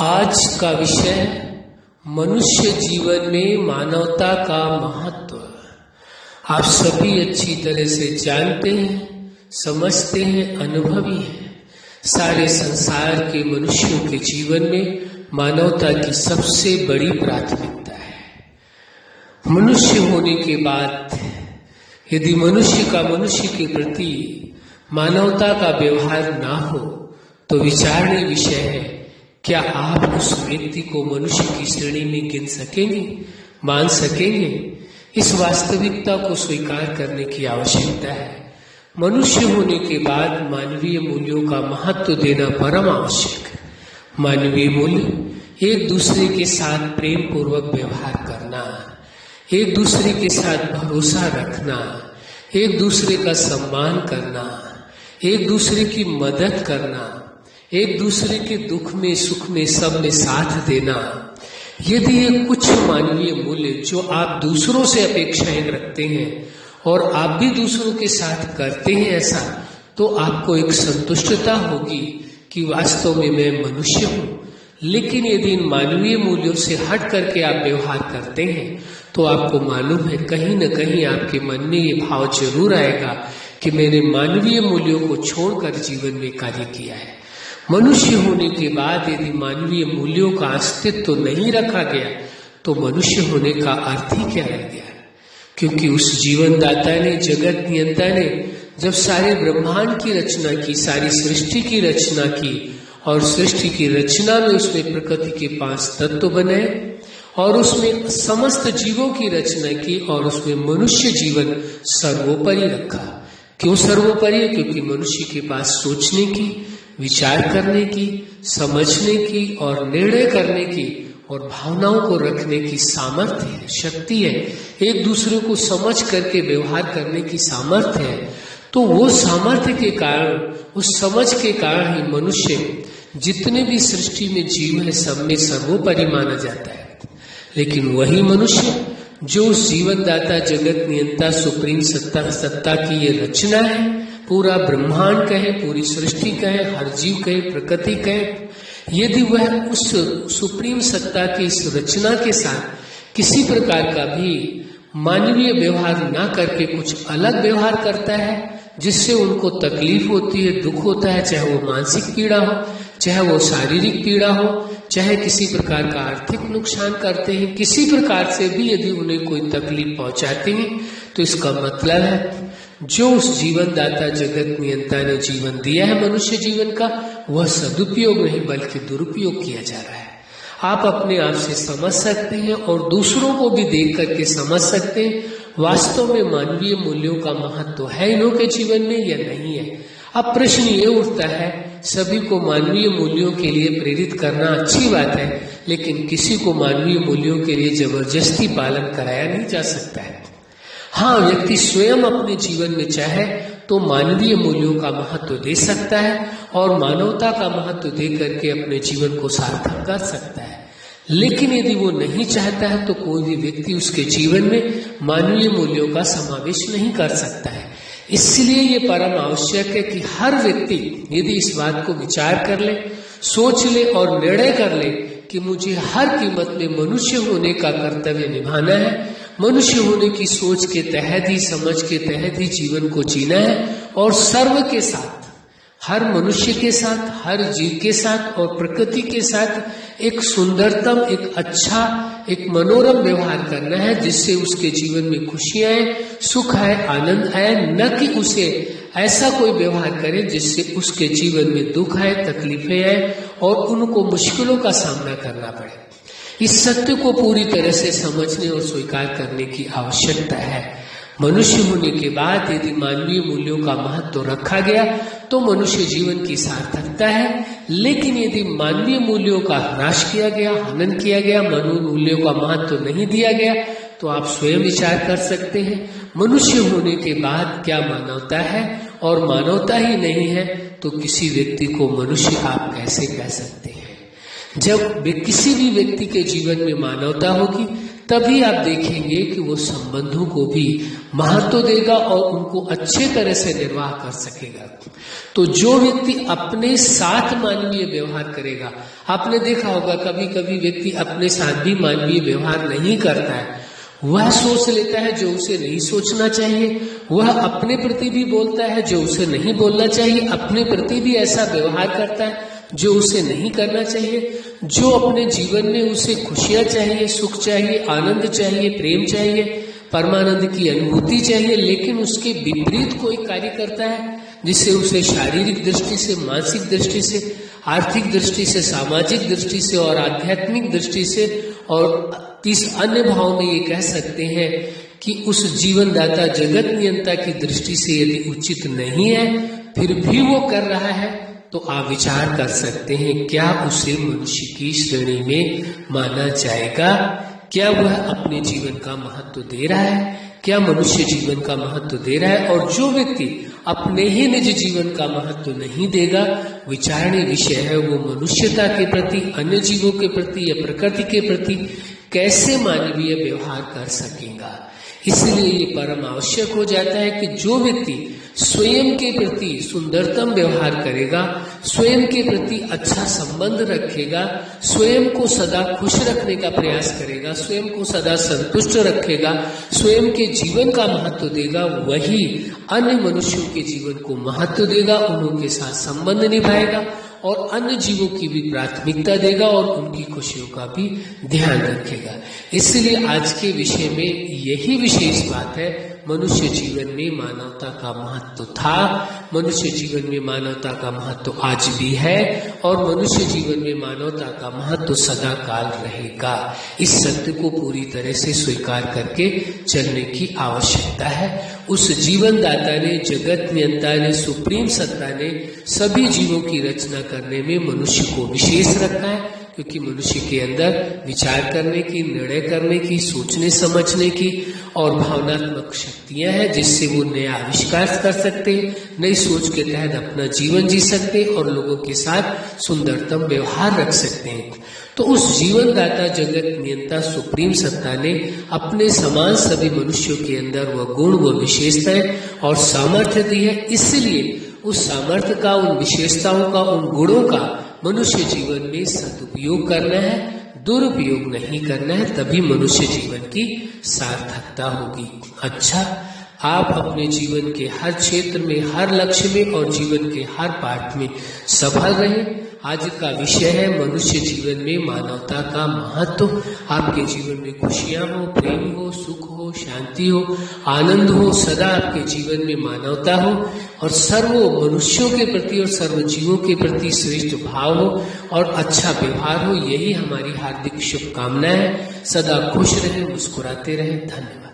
आज का विषय मनुष्य जीवन में मानवता का महत्व। आप सभी अच्छी तरह से जानते हैं, समझते हैं, अनुभवी हैं। सारे संसार के मनुष्यों के जीवन में मानवता की सबसे बड़ी प्राथमिकता है। मनुष्य होने के बाद यदि मनुष्य का मनुष्य के प्रति मानवता का व्यवहार ना हो तो विचारणीय विषय है, क्या आप उस व्यक्ति को मनुष्य की श्रेणी में गिन सकेंगे, मान सकेंगे? इस वास्तविकता को स्वीकार करने की आवश्यकता है। मनुष्य होने के बाद मानवीय मूल्यों का महत्व देना परम आवश्यक है। मानवीय मूल्य एक दूसरे के साथ प्रेम पूर्वक व्यवहार करना, एक दूसरे के साथ भरोसा रखना, एक दूसरे का सम्मान करना, एक दूसरे की मदद करना, एक दूसरे के दुख में सुख में सब में साथ देना। यदि ये कुछ मानवीय मूल्य जो आप दूसरों से अपेक्षाएं रखते हैं और आप भी दूसरों के साथ करते हैं ऐसा, तो आपको एक संतुष्टता होगी कि वास्तव में मैं मनुष्य हूँ। लेकिन यदि इन मानवीय मूल्यों से हट करके आप व्यवहार करते हैं तो आपको मालूम है कहीं न कहीं आपके मन में ये भाव जरूर आएगा कि मैंने मानवीय मूल्यों को छोड़कर जीवन में कार्य किया है। मनुष्य होने के बाद यदि मानवीय मूल्यों का अस्तित्व नहीं रखा गया तो मनुष्य होने का अर्थ ही क्या रह गया? क्योंकि उस जीवनदाता ने, जगत नियंता ने जब सारे ब्रह्मांड की रचना की, सारी सृष्टि की रचना की और सृष्टि की रचना में उसमें प्रकृति के 5 तत्व बनाए और उसमें समस्त जीवों की रचना की और उसमें मनुष्य जीवन सर्वोपरि रखा। क्यों सर्वोपरि? क्योंकि मनुष्य के पास सोचने की, विचार करने की, समझने की और निर्णय करने की और भावनाओं को रखने की सामर्थ्य है, शक्ति है, एक दूसरे को समझ करके व्यवहार करने की सामर्थ्य है। तो वो सामर्थ्य के कारण, उस समझ के कारण ही मनुष्य जितने भी सृष्टि में जीव है सब में सर्वोपरि माना जाता है। लेकिन वही मनुष्य जो उस जीवनदाता, जगत नियंता, सुप्रीम सत्ता की ये रचना है, पूरा ब्रह्मांड कहे, पूरी सृष्टि कहे, हर जीव कहे, प्रकृति कहे, यदि वह उस सुप्रीम सत्ता की इस रचना के साथ किसी प्रकार का भी मानवीय व्यवहार ना करके कुछ अलग व्यवहार करता है जिससे उनको तकलीफ होती है, दुख होता है, चाहे वो मानसिक पीड़ा हो, चाहे वो शारीरिक पीड़ा हो, चाहे किसी प्रकार का आर्थिक नुकसान करते हैं, किसी प्रकार से भी यदि उन्हें कोई तकलीफ पहुंचाते हैं तो इसका मतलब है जो उस जीवनदाता, जगत नियंता ने जीवन दिया है मनुष्य जीवन का, वह सदुपयोग नहीं बल्कि दुरुपयोग किया जा रहा है। आप अपने आप से समझ सकते हैं और दूसरों को भी देख करके समझ सकते हैं वास्तव में मानवीय मूल्यों का महत्व है इन्हों के जीवन में या नहीं है। अब प्रश्न ये उठता है, सभी को मानवीय मूल्यों के लिए प्रेरित करना अच्छी बात है, लेकिन किसी को मानवीय मूल्यों के लिए जबरदस्ती पालन कराया नहीं जा सकता है। हाँ, व्यक्ति स्वयं अपने जीवन में चाहे तो मानवीय मूल्यों का महत्व दे सकता है और मानवता का महत्व दे करके अपने जीवन को सार्थक कर सकता है। लेकिन यदि वो नहीं चाहता है तो कोई भी व्यक्ति उसके जीवन में मानवीय मूल्यों का समावेश नहीं कर सकता है। इसलिए ये परम आवश्यक है कि हर व्यक्ति यदि इस बात को विचार कर ले, सोच ले और निर्णय कर ले कि मुझे हर कीमत में मनुष्य होने का कर्तव्य निभाना है, मनुष्य होने की सोच के तहत ही, समझ के तहत ही जीवन को जीना है और सर्व के साथ, हर मनुष्य के साथ, हर जीव के साथ और प्रकृति के साथ एक सुंदरतम, एक अच्छा, एक मनोरम व्यवहार करना है जिससे उसके जीवन में खुशियां आए, सुख आए, आनंद आए, न कि उसे ऐसा कोई व्यवहार करे जिससे उसके जीवन में दुख आए, तकलीफें आए और उनको मुश्किलों का सामना करना पड़े। इस सत्य को पूरी तरह से समझने और स्वीकार करने की आवश्यकता है। मनुष्य होने के बाद यदि मानवीय मूल्यों का महत्व रखा गया तो मनुष्य जीवन की सार्थकता है। लेकिन यदि मानवीय मूल्यों का ह्रास किया गया, हनन किया गया, मानवीय मूल्यों का महत्व नहीं दिया गया तो आप स्वयं विचार कर सकते हैं मनुष्य होने के बाद क्या मानवता है, और मानवता ही नहीं है तो किसी व्यक्ति को मनुष्य आप कैसे कह सकते हैं? जब किसी भी व्यक्ति के जीवन में मानवता होगी तभी आप देखेंगे कि वो संबंधों को भी महत्व देगा और उनको अच्छे तरह से निर्वाह कर सकेगा। तो जो व्यक्ति अपने साथ मानवीय व्यवहार करेगा, आपने देखा होगा कभी कभी व्यक्ति अपने साथ भी मानवीय व्यवहार नहीं करता है, वह सोच लेता है जो उसे नहीं सोचना चाहिए, वह अपने प्रति भी बोलता है जो उसे नहीं बोलना चाहिए, अपने प्रति भी ऐसा व्यवहार करता है जो उसे नहीं करना चाहिए। जो अपने जीवन में उसे खुशियां चाहिए, सुख चाहिए, आनंद चाहिए, प्रेम चाहिए, परमानंद की अनुभूति चाहिए, लेकिन उसके विपरीत कोई कार्य करता है जिससे उसे शारीरिक दृष्टि से, मानसिक दृष्टि से, आर्थिक दृष्टि से, सामाजिक दृष्टि से और आध्यात्मिक दृष्टि से और इस अन्य भाव में ये कह सकते हैं कि उस जीवनदाता जगत नियंता की दृष्टि से यदि उचित नहीं है फिर भी वो कर रहा है, तो आप विचार कर सकते हैं क्या उसे मनुष्य की श्रेणी में माना जाएगा? क्या वह अपने जीवन का महत्व दे रहा है? क्या मनुष्य जीवन का महत्व दे रहा है? और जो व्यक्ति अपने ही निज जीवन का महत्व नहीं देगा, विचारणीय विषय है वो मनुष्यता के प्रति, अन्य जीवों के प्रति या प्रकृति के प्रति कैसे मानवीय व्यवहार कर सकेगा। इसलिए ये परम आवश्यक हो जाता है कि जो व्यक्ति स्वयं के प्रति सुंदरतम व्यवहार करेगा, स्वयं के प्रति अच्छा संबंध रखेगा, स्वयं को सदा खुश रखने का प्रयास करेगा, स्वयं को सदा संतुष्ट रखेगा, स्वयं के जीवन का महत्व देगा, वही अन्य मनुष्यों के जीवन को महत्व देगा, उनके साथ संबंध निभाएगा और अन्य जीवों की भी प्राथमिकता देगा और उनकी खुशियों का भी ध्यान रखेगा। इसलिए आज के विषय में यही विशेष बात है, मनुष्य जीवन में मानवता का महत्व था, मनुष्य जीवन में मानवता का महत्व आज भी है और मनुष्य जीवन में मानवता का महत्व सदा काल रहेगा। इस सत्य को पूरी तरह से स्वीकार करके चलने की आवश्यकता है। उस जीवन दाता ने, जगत नियंता ने, सुप्रीम सत्ता ने सभी जीवों की रचना करने में मनुष्य को विशेष रखा है, क्योंकि मनुष्य के अंदर विचार करने की, निर्णय करने की, सोचने समझने की और भावनात्मक शक्तियां हैं जिससे वो नया आविष्कार कर सकते हैं, नई सोच के तहत अपना जीवन जी सकते हैं और लोगों के साथ सुंदरतम व्यवहार रख सकते हैं। तो उस जीवन दाता, जगत नियंता, सुप्रीम सत्ता ने अपने समान सभी मनुष्यों के अंदर वह गुण, वह विशेषताएं और सामर्थ्य दी है। इसलिए उस सामर्थ्य का, उन विशेषताओं का, उन गुणों का मनुष्य जीवन में सदुपयोग करना है, दुरुपयोग नहीं करना है, तभी मनुष्य जीवन की सार्थकता होगी। अच्छा, आप अपने जीवन के हर क्षेत्र में, हर लक्ष्य में और जीवन के हर पाठ में सफल रहें। आज का विषय है मनुष्य जीवन में मानवता का महत्व। आपके जीवन में खुशियां हो, प्रेम हो, सुख हो, शांति हो, आनंद हो, सदा आपके जीवन में मानवता हो और सर्व मनुष्यों के प्रति और सर्व जीवों के प्रति श्रेष्ठ भाव हो और अच्छा व्यवहार हो। यही हमारी हार्दिक शुभकामनाएं है। सदा खुश रहें, मुस्कुराते रहें। धन्यवाद।